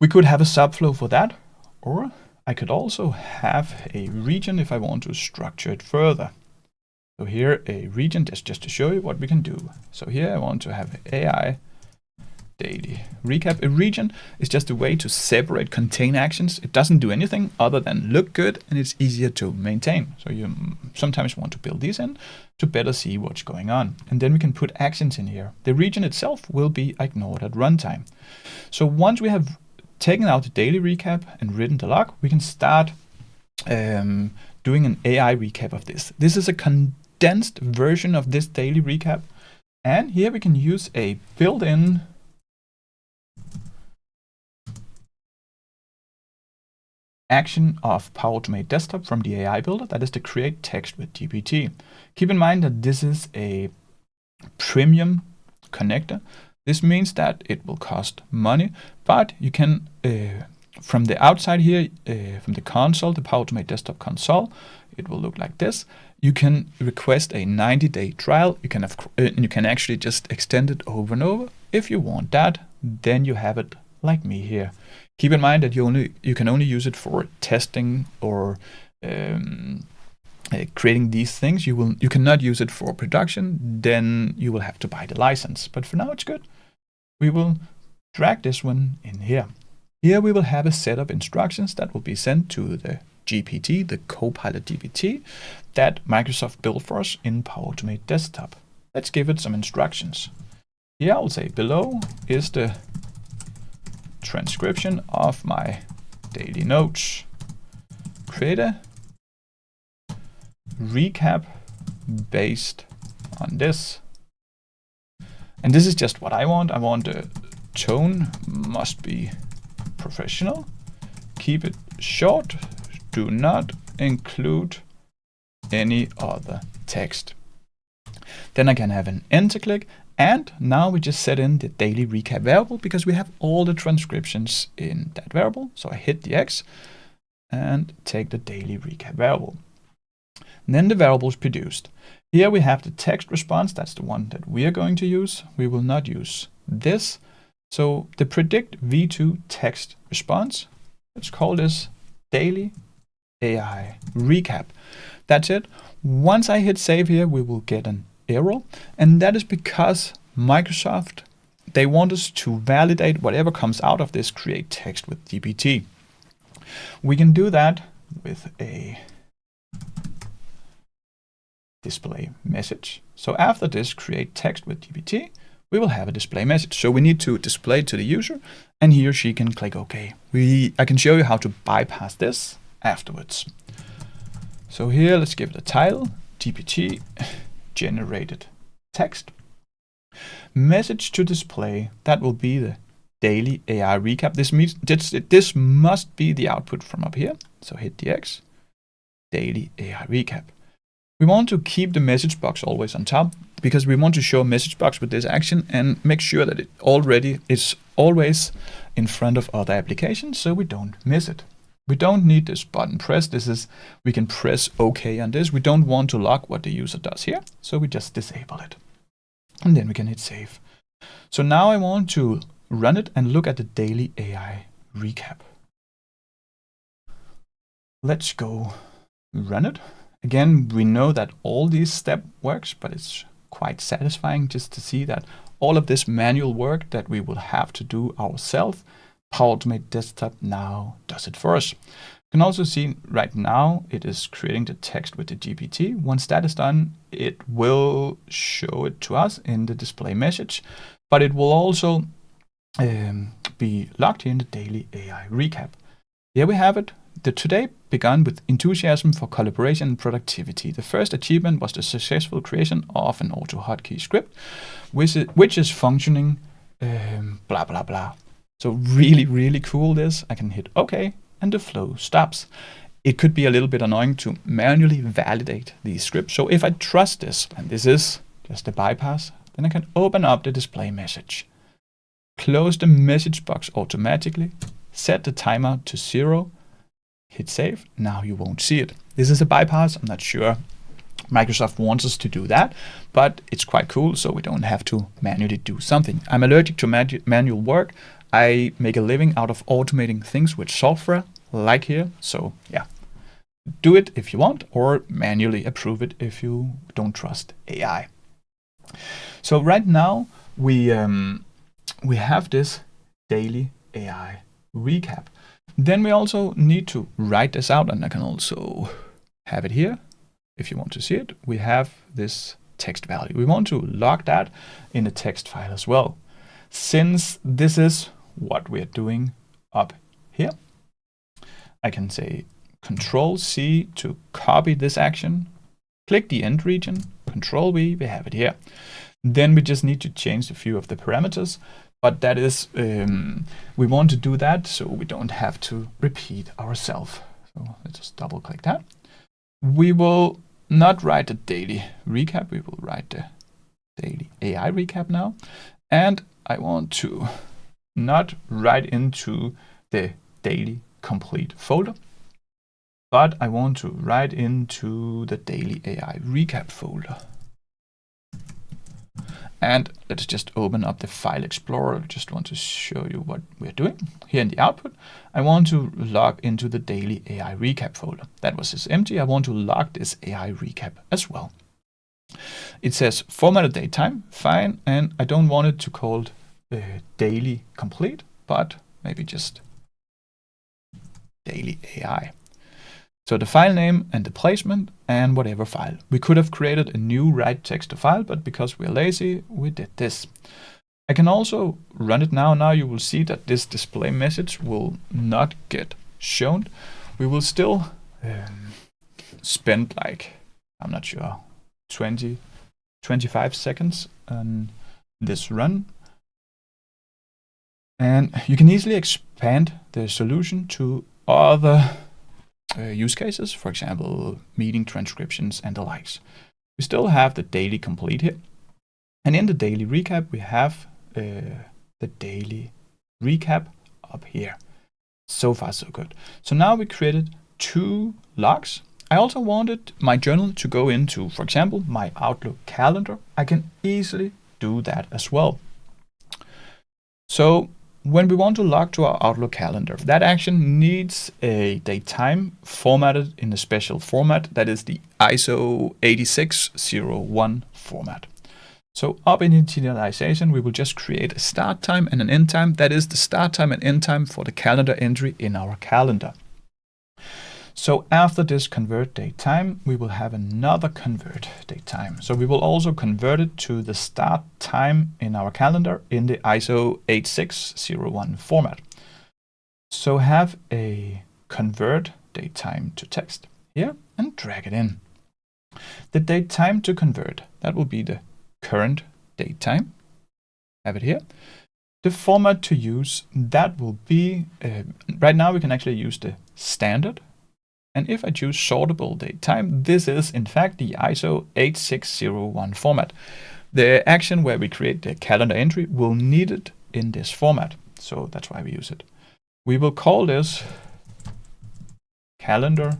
We could have a subflow for that, or I could also have a region if I want to structure it further. So here a region, just to show you what we can do. So here I want to have AI daily recap. A region is just a way to separate contain actions. It doesn't do anything other than look good, and it's easier to maintain. So you sometimes want to build these in to better see what's going on. And then we can put actions in here. The region itself will be ignored at runtime. So once we have taken out the daily recap and written the log, we can start doing an AI recap of this. This is a condensed version of this daily recap. And here we can use a built-in action of Power Automate Desktop from the AI builder, that is to create text with GPT. Keep in mind that this is a premium connector. This means that it will cost money, but you can, from the outside here, from the console, the Power Automate Desktop console, it will look like this. You can request a 90-day trial. You can actually just extend it over and over. If you want that, then you have it like me here. Keep in mind that you can only use it for testing or creating these things. You cannot use it for production. Then you will have to buy the license. But for now, it's good. We will drag this one in here. Here we will have a set of instructions that will be sent to the GPT, the Copilot GPT that Microsoft built for us in Power Automate Desktop. Let's give it some instructions. Here I'll say below is the transcription of my daily notes. Create a recap based on this. And this is just what I want. I want the tone must be professional. Keep it short. Do not include any other text. Then I can have an enter click. And now we just set in the daily recap variable because we have all the transcriptions in that variable. So I hit the X and take the daily recap variable. And then the variable is produced. Here we have the text response. That's the one that we are going to use. We will not use this. So the predict v2 text response, let's call this daily AI recap. That's it. Once I hit save here, we will get an error, and that is because Microsoft, they want us to validate whatever comes out of this create text with GPT. We can do that with a display message. So after this create text with GPT, we will have a display message. So we need to display to the user, and he or she can click OK. I can show you how to bypass this afterwards. So here, let's give it a title, GPT generated text. Message to display, that will be the daily AI recap. This means this must be the output from up here. So hit the X, daily AI recap. We want to keep the message box always on top because we want to show a message box with this action and make sure that it already is always in front of other applications so we don't miss it. We don't need this button press. We can press OK on this. We don't want to log what the user does here, so we just disable it. And then we can hit save. So now I want to run it and look at the daily AI recap. Let's go run it. Again, we know that all these steps works, but it's quite satisfying just to see that all of this manual work that we will have to do ourselves, Power Automate Desktop now does it for us. You can also see right now it is creating the text with the GPT. Once that is done, it will show it to us in the display message, but it will also be logged here in the daily AI recap. Here we have it. The today began with enthusiasm for collaboration and productivity. The first achievement was the successful creation of an AutoHotkey script, which is functioning blah, blah, blah. So really, really cool this. I can hit OK and the flow stops. It could be a little bit annoying to manually validate these scripts. So if I trust this, and this is just a bypass, then I can open up the display message, close the message box automatically, set the timer to 0, hit save. Now you won't see it. This is a bypass. I'm not sure Microsoft wants us to do that, but it's quite cool so we don't have to manually do something. I'm allergic to manual work. I make a living out of automating things with software like here. So yeah, do it if you want or manually approve it if you don't trust AI. So right now we have this daily AI recap. Then we also need to write this out, and I can also have it here. If you want to see it, we have this text value. We want to log that in a text file as well. Since this is what we're doing up here, I can say Ctrl C to copy this action, click the end region, Ctrl V, we have it here. Then we just need to change a few of the parameters, but that is, we want to do that so we don't have to repeat ourselves. So let's just double click that. We will not write the daily recap, we will write the daily AI recap now. And I want to not write into the daily complete folder, but I want to write into the daily AI recap folder. And let's just open up the file explorer. I just want to show you what we're doing. Here in the output, I want to log into the daily AI recap folder. That was just empty. I want to log this AI recap as well. It says formatted datetime, fine, and I don't want it to call daily complete, but maybe just daily AI. So the file name and the placement and whatever file. We could have created a new write text to file, but because we're lazy, we did this. I can also run it now. Now you will see that this display message will not get shown. We will still spend like, I'm not sure, 25 seconds on this run. And you can easily expand the solution to other use cases, for example, meeting transcriptions and the likes. We still have the daily complete here. And in the daily recap, we have the daily recap up here. So far, so good. So now we created 2 logs. I also wanted my journal to go into, for example, my Outlook calendar. I can easily do that as well. So when we want to log to our Outlook calendar, that action needs a datetime formatted in a special format. That is the ISO 8601 format. So up in initialization, we will just create a start time and an end time. That is the start time and end time for the calendar entry in our calendar. So after this convert date time, we will have another convert date time. So we will also convert it to the start time in our calendar in the ISO 8601 format. So have a convert date time to text here and drag it in. The date time to convert, that will be the current date time. Have it here. The format to use, that will be, right now we can actually use the standard. And if I choose sortable date time, this is in fact the ISO 8601 format. The action where we create the calendar entry will need it in this format. So that's why we use it. We will call this calendar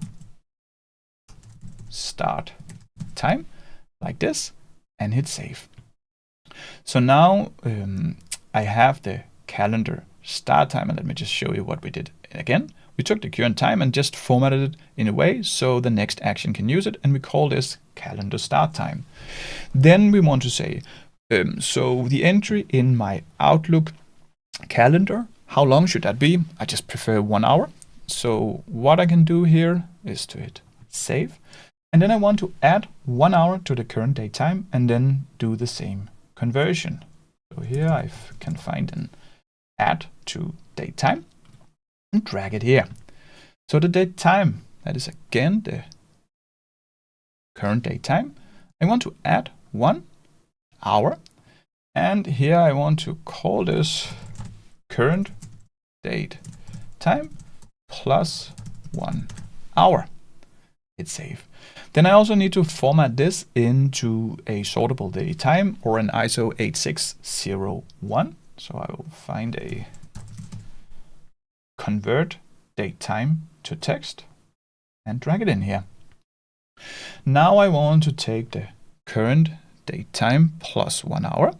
start time like this and hit save. So now I have the calendar start time, and let me just show you what we did again. We took the current time and just formatted it in a way so the next action can use it, and we call this calendar start time. Then we want to say, so the entry in my Outlook calendar, how long should that be? I just prefer 1 hour. So what I can do here is to hit save. And then I want to add 1 hour to the current date time and then do the same conversion. So here I can find an add to date time and drag it here. So the date time, that is again the current date time. I want to add 1 hour. And here I want to call this current date time plus 1 hour. Hit save. Then I also need to format this into a sortable date time or an ISO 8601. So I will find a convert date time to text and drag it in here. Now I want to take the current date time plus 1 hour.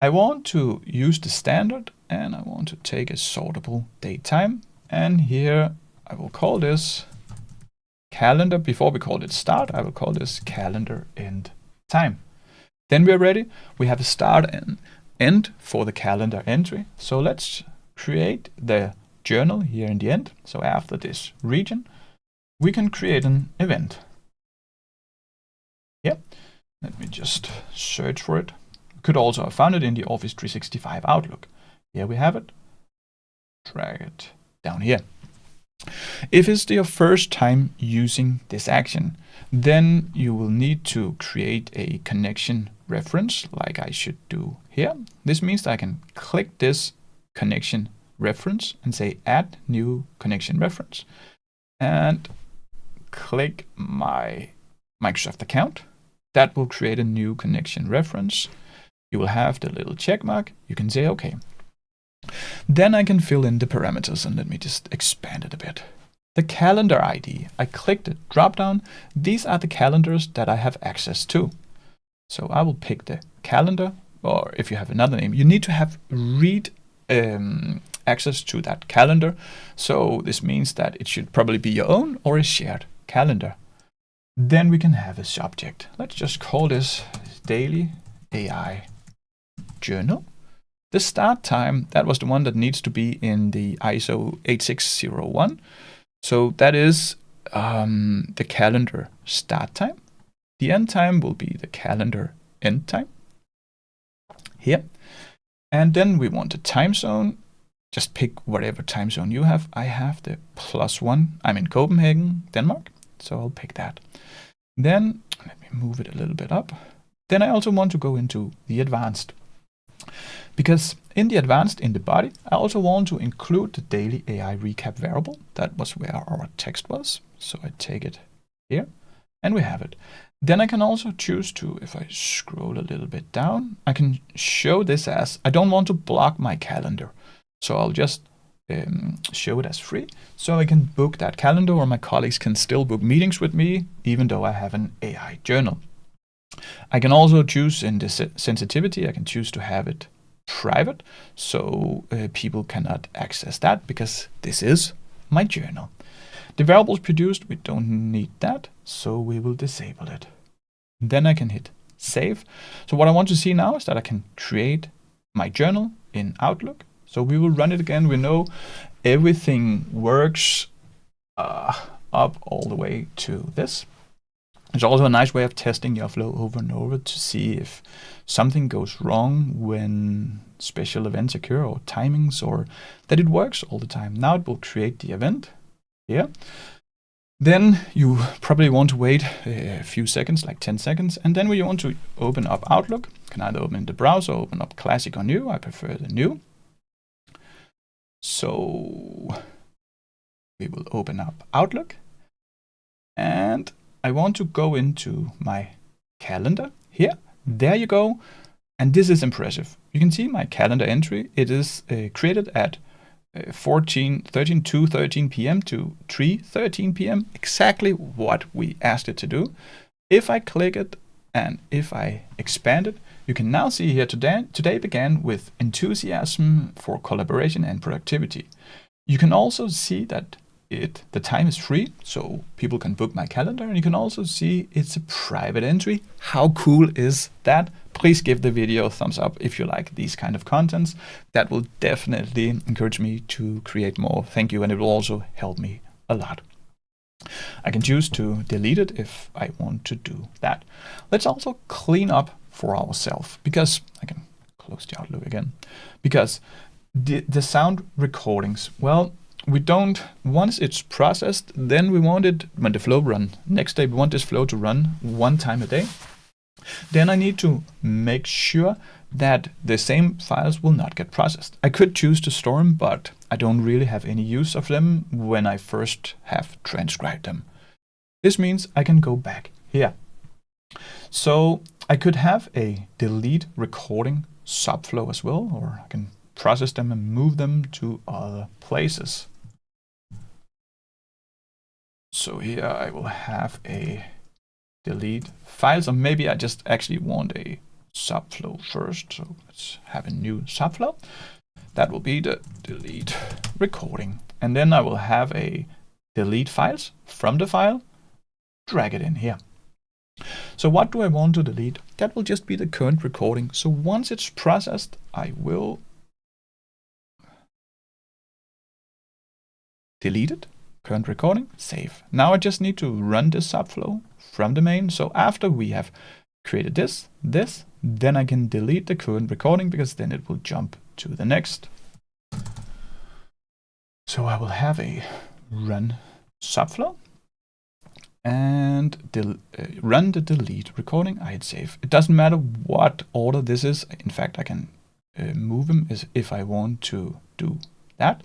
I want to use the standard and I want to take a sortable date time. And here I will call this calendar. Before we call it start, I will call this calendar end time. Then we're ready. We have a start and end for the calendar entry. So let's create the journal here in the end. So after this region, we can create an event. Yeah, let me just search for it. Could also have found it in the Office 365 Outlook. Here we have it. Drag it down here. If it's your first time using this action, then you will need to create a connection reference like I should do here. This means that I can click this connection reference and say add new connection reference and click my Microsoft account. That will create a new connection reference. You will have the little check mark. You can say OK. Then I can fill in the parameters, and let me just expand it a bit. The calendar ID, I click the drop down. These are the calendars that I have access to. So I will pick the calendar, or if you have another name, you need to have read access to that calendar. So this means that it should probably be your own or a shared calendar. Then we can have a subject. Let's just call this daily AI journal. The start time, that was the one that needs to be in the ISO 8601. So that is the calendar start time. The end time will be the calendar end time here. And then we want a time zone. Just pick whatever time zone you have. I have the +1. I'm in Copenhagen, Denmark. So I'll pick that. Then let me move it a little bit up. Then I also want to go into the advanced. Because in the advanced, in the body, I also want to include the daily AI recap variable. That was where our text was. So I take it here and we have it. Then I can also choose to, if I scroll a little bit down, I can show this as, I don't want to block my calendar. So I'll just show it as free. So I can book that calendar, or my colleagues can still book meetings with me, even though I have an AI journal. I can also choose in the sensitivity, I can choose to have it private, so people cannot access that because this is my journal. The variables produced, we don't need that, so we will disable it. Then I can hit save. So what I want to see now is that I can create my journal in Outlook. So we will run it again. We know everything works up all the way to this. It's also a nice way of testing your flow over and over to see if something goes wrong when special events occur, or timings, or that it works all the time. Now it will create the event here. Then you probably want to wait a few seconds, like 10 seconds, and then we want to open up Outlook. You can either open in the browser, open up Classic or New. I prefer the New. So we will open up Outlook, and I want to go into my calendar here. There you go. And this is impressive. You can see my calendar entry. It is created at 2:13 p.m. to 3:13 p.m. Exactly what we asked it to do. If I click it and if I expand it, you can now see here today began with enthusiasm for collaboration and productivity. You can also see that the time is free, so people can book my calendar, and you can also see it's a private entry. How cool is that? Please give the video a thumbs up if you like these kind of contents. That will definitely encourage me to create more. Thank you, and it will also help me a lot. I can choose to delete it if I want to do that. Let's also clean up for ourselves, because I can close the Outlook again, because the sound recordings, well, we don't, once it's processed, then we want it, when the flow run, next day we want this flow to run 1 time a day. Then I need to make sure that the same files will not get processed. I could choose to store them, but I don't really have any use of them when I first have transcribed them. This means I can go back here. So I could have a delete recording subflow as well, or I can process them and move them to other places. So here I will have a delete files, or maybe I just actually want a subflow first. So let's have a new subflow. That will be the delete recording. And then I will have a delete files from the file, drag it in here. So what do I want to delete? That will just be the current recording. So once it's processed, I will delete it. Current recording, save. Now I just need to run this subflow from the main. So after we have created this, then I can delete the current recording, because then it will jump to the next. So I will have a run subflow and run the delete recording. I hit save. It doesn't matter what order this is. In fact, I can move them if I want to do that.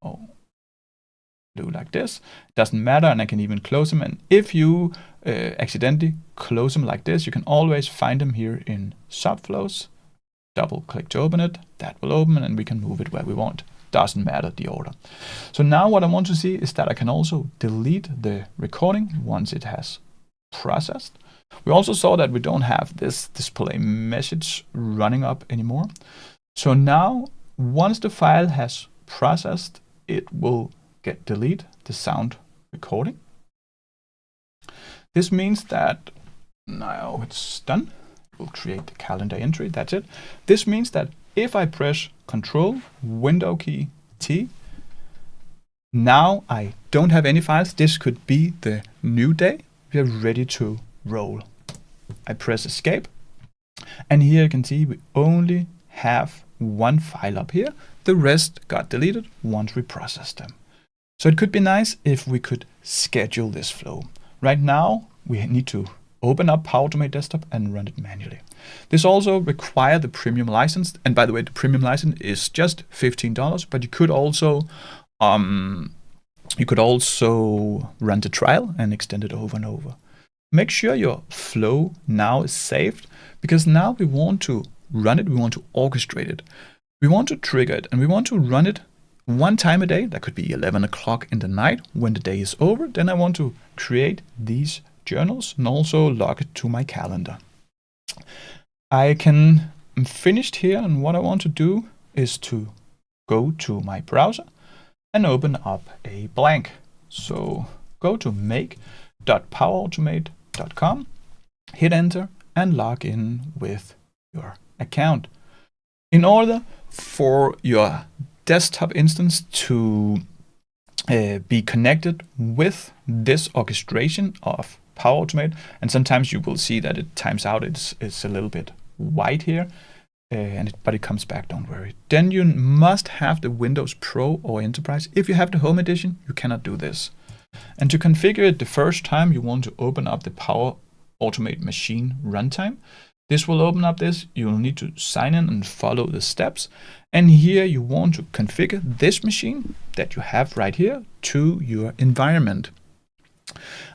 Oh, do like this. It doesn't matter, and I can even close them. And if you accidentally close them like this, you can always find them here in subflows. Double click to open it. That will open, and we can move it where we want. Doesn't matter the order. So now what I want to see is that I can also delete the recording once it has processed. We also saw that we don't have this display message running up anymore. So now once the file has processed, it will delete the sound recording. This means that now it's done. We'll create the calendar entry. That's it. This means that if I press Ctrl Win T, now I don't have any files. This could be the new day. We are ready to roll. I press Escape, and here you can see we only have 1 file up here. The rest got deleted once we processed them. So it could be nice if we could schedule this flow. Right now, we need to open up Power Automate Desktop and run it manually. This also requires the premium license. And by the way, the premium license is just $15, but you could also run the trial and extend it over and over. Make sure your flow now is saved, because now we want to run it, we want to orchestrate it. We want to trigger it, and we want to run it 1 time a day. That could be 11 o'clock in the night when the day is over. Then I want to create these journals and also log it to my calendar. I'm finished here, and what I want to do is to go to my browser and open up a blank. So go to make.powerautomate.com, hit enter, and log in with your account. In order for your desktop instance to be connected with this orchestration of Power Automate, and sometimes you will see that it times out, it's a little bit white here, but it comes back, don't worry. Then you must have the Windows Pro or Enterprise. If you have the Home Edition, you cannot do this. And to configure it the first time, you want to open up the Power Automate machine runtime. This will open up this. You'll need to sign in and follow the steps. And here you want to configure this machine that you have right here to your environment.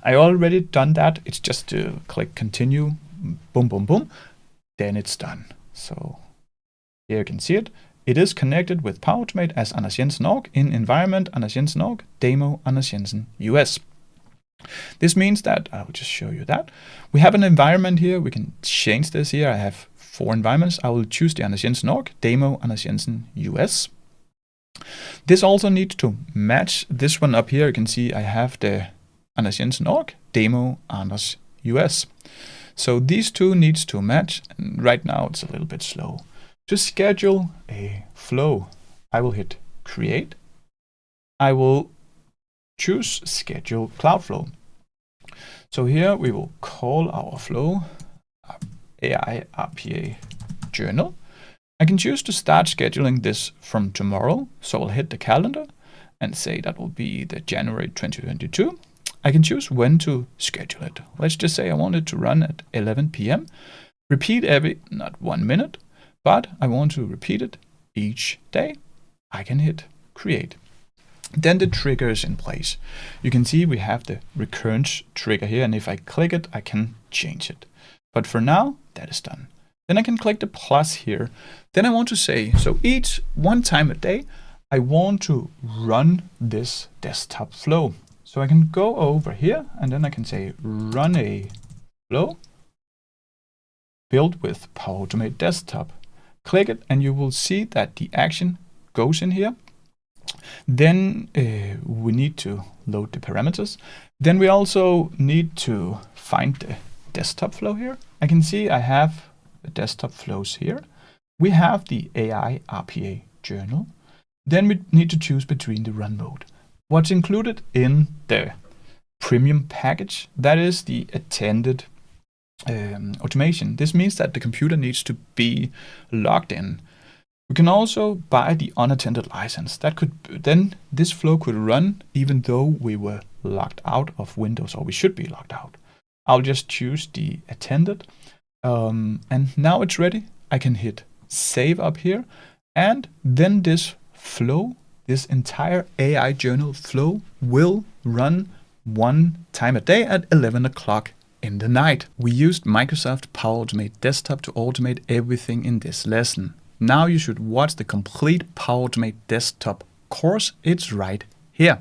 I already done that. It's just to click continue, boom, boom, boom. Then it's done. So here you can see it. It is connected with Power Automate as Anders Jensen org in environment Anders Jensen org, demo Anders Jensen US. This means that, I will just show you that. We have an environment here. We can change this here. I have 4 environments. I will choose the Anders Jensen org, demo Anders Jensen US. This also needs to match this one up here. You can see I have the Anders Jensen org, demo Anders US. So these two needs to match. And right now it's a little bit slow. To schedule a flow, I will hit create. I will choose schedule Cloudflow. So here we will call our flow AI API journal. I can choose to start scheduling this from tomorrow. So I'll hit the calendar and say that will be the January 2022. I can choose when to schedule it. Let's just say I want it to run at 11 p.m. Repeat every, not 1 minute, but I want to repeat it each day. I can hit create. Then the trigger is in place. You can see we have the recurrence trigger here, and if I click it, I can change it. But for now, that is done. Then I can click the plus here. Then I want to say, so each 1 time a day, I want to run this desktop flow. So I can go over here and then I can say run a flow built with Power Automate Desktop. Click it and you will see that the action goes in here. Then we need to load the parameters. Then we also need to find the desktop flow here. I can see I have the desktop flows here. We have the AI API journal. Then we need to choose between the run mode. What's included in the premium package, that is the attended automation. This means that the computer needs to be logged in. We can also buy the unattended license. That could then this flow could run even though we were logged out of Windows, or we should be logged out. I'll just choose the attended, and now it's ready. I can hit save up here, and then this flow, this entire AI journal flow, will run 1 time a day at 11 o'clock in the night. We used Microsoft Power Automate Desktop to automate everything in this lesson. Now you should watch the complete Power Automate Desktop course. It's right here.